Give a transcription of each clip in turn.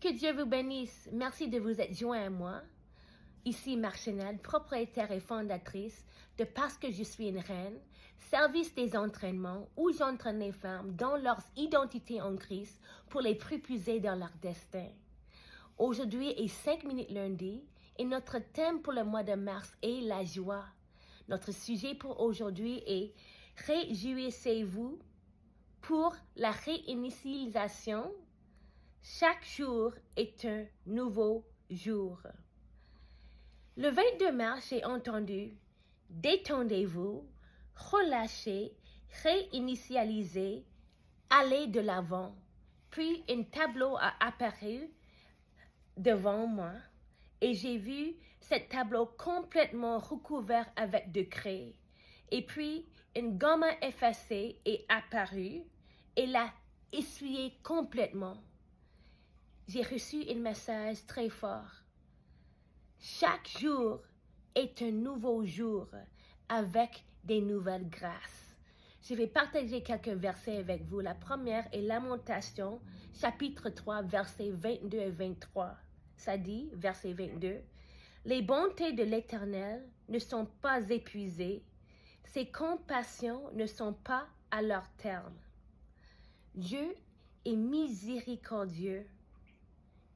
Que Dieu vous bénisse. Merci de vous être joint à moi. Ici, Marchenade, propriétaire et fondatrice de Parce que je suis une reine, service des entraînements où j'entraîne les femmes dans leur identité en Christ pour les propulser dans leur destin. Aujourd'hui est 5 minutes lundi et notre thème pour le mois de mars est la joie. Notre sujet pour aujourd'hui est Réjouissez-vous pour la réinitialisation. Chaque jour est un nouveau jour. Le 22 mars, j'ai entendu « Détendez-vous, relâchez, réinitialisez, allez de l'avant ». Puis un tableau a apparu devant moi et j'ai vu ce tableau complètement recouvert avec de craie. Et puis, une gomme effacée est apparue et l'a essuyé complètement. J'ai reçu un message très fort. Chaque jour est un nouveau jour avec des nouvelles grâces. Je vais partager quelques versets avec vous. La première est Lamentation, chapitre 3, versets 22 et 23. Ça dit, verset 22, « Les bontés de l'Éternel ne sont pas épuisées, ses compassions ne sont pas à leur terme. Dieu est miséricordieux.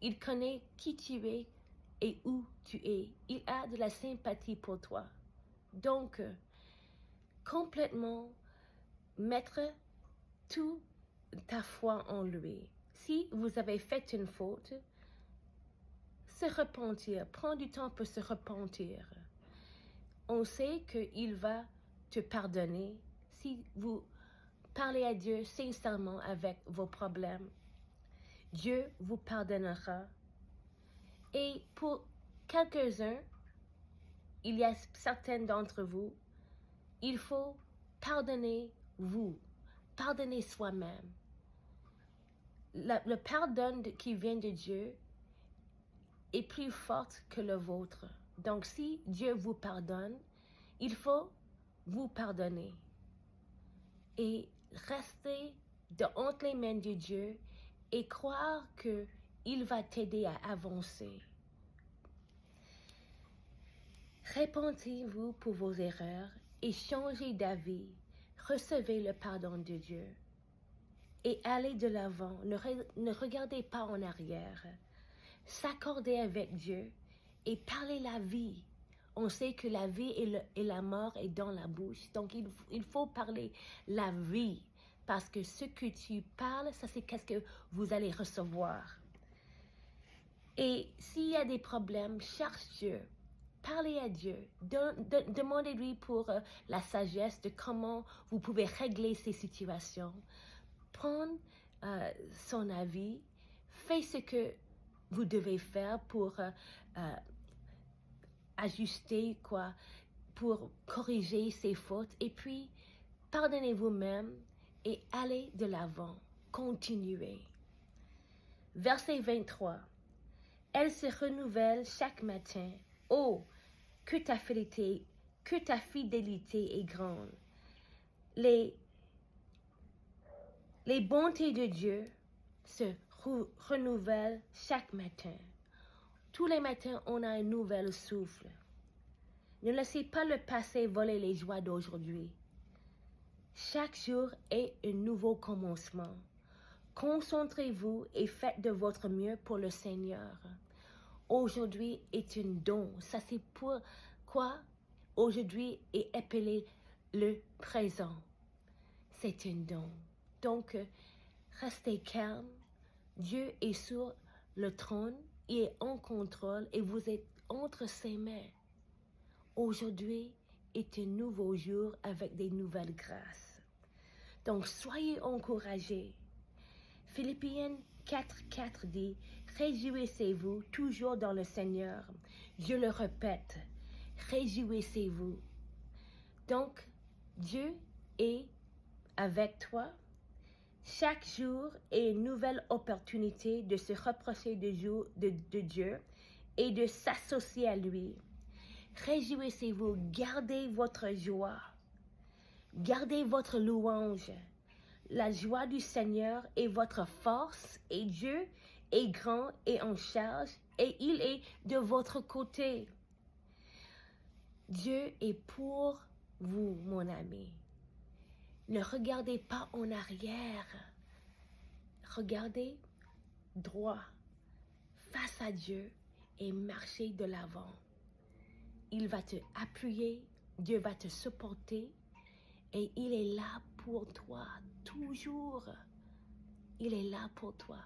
Il connaît qui tu es et où tu es. Il a de la sympathie pour toi. Donc, complètement mettre toute ta foi en lui. Si vous avez fait une faute, se repentir, prends du temps pour se repentir. On sait qu'il va te pardonner si vous parlez à Dieu sincèrement avec vos problèmes. Dieu vous pardonnera. Et pour quelques-uns, il y a certains d'entre vous, il faut pardonner vous, pardonner soi-même. Le pardon qui vient de Dieu est plus fort que le vôtre. Donc si Dieu vous pardonne, il faut vous pardonner. Et rester entre les mains de Dieu et croire qu'il va t'aider à avancer. Repentez-vous pour vos erreurs et changez d'avis. Recevez le pardon de Dieu. Et allez de l'avant. Ne regardez pas en arrière. S'accorder avec Dieu et parler la vie. On sait que la vie et la mort est dans la bouche. Donc, il faut parler la vie. Parce que ce que tu parles, ça c'est qu'est-ce que vous allez recevoir. Et s'il y a des problèmes, cherche Dieu. Parlez à Dieu. Demandez-lui pour la sagesse de comment vous pouvez régler ces situations. Prendre son avis. Faites ce que vous devez faire pour ajuster, pour corriger ses fautes. Et puis, pardonnez vous-même et allez de l'avant. Continuez. Verset 23. Elle se renouvelle chaque matin. Oh, que ta fidélité est grande. Les bontés de Dieu se renouvellent chaque matin. Tous les matins, on a un nouvel souffle. Ne laissez pas le passé voler les joies d'aujourd'hui. Chaque jour est un nouveau commencement. Concentrez-vous et faites de votre mieux pour le Seigneur. Aujourd'hui est un don. Ça, c'est pourquoi aujourd'hui est appelé le présent. C'est un don. Donc, restez calme. Dieu est sur le trône. Il est en contrôle et vous êtes entre ses mains. Aujourd'hui est un nouveau jour avec des nouvelles grâces. Donc, soyez encouragés. Philippiens 4:4 dit « Réjouissez-vous toujours dans le Seigneur. » Je le répète, réjouissez-vous. Donc, Dieu est avec toi. Chaque jour est une nouvelle opportunité de se rapprocher de Dieu et de s'associer à lui. Réjouissez-vous, gardez votre joie. Gardez votre louange. La joie du Seigneur est votre force et Dieu est grand et en charge et il est de votre côté. Dieu est pour vous, mon ami. Ne regardez pas en arrière. Regardez droit, face à Dieu et marchez de l'avant. Il va te appuyer, Dieu va te supporter et il est là pour toi, toujours. Il est là pour toi.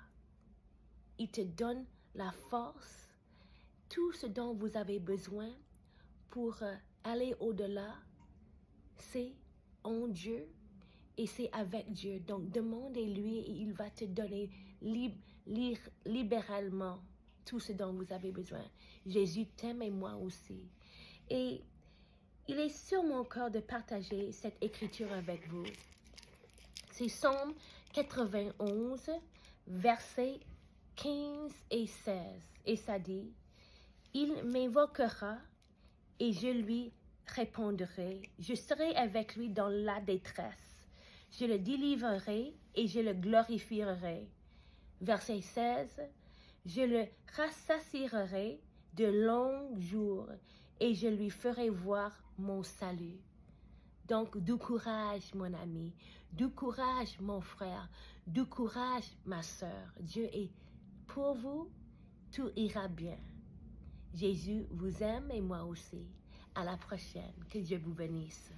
Il te donne la force, tout ce dont vous avez besoin pour aller au-delà, c'est en Dieu et c'est avec Dieu. Donc demandez-lui et il va te donner libéralement tout ce dont vous avez besoin. Jésus t'aime et moi aussi. Et il est sur mon cœur de partager cette écriture avec vous. C'est Psaume 91, versets 15 et 16. Et ça dit, « Il m'invoquera et je lui répondrai. Je serai avec lui dans la détresse. Je le délivrerai et je le glorifierai. » Verset 16, « Je le rassasierai de longs jours et je lui ferai voir mon salut. » Donc, du courage, mon ami, du courage, mon frère, du courage, ma sœur. Dieu est pour vous, tout ira bien. Jésus vous aime et moi aussi. À la prochaine. Que Dieu vous bénisse.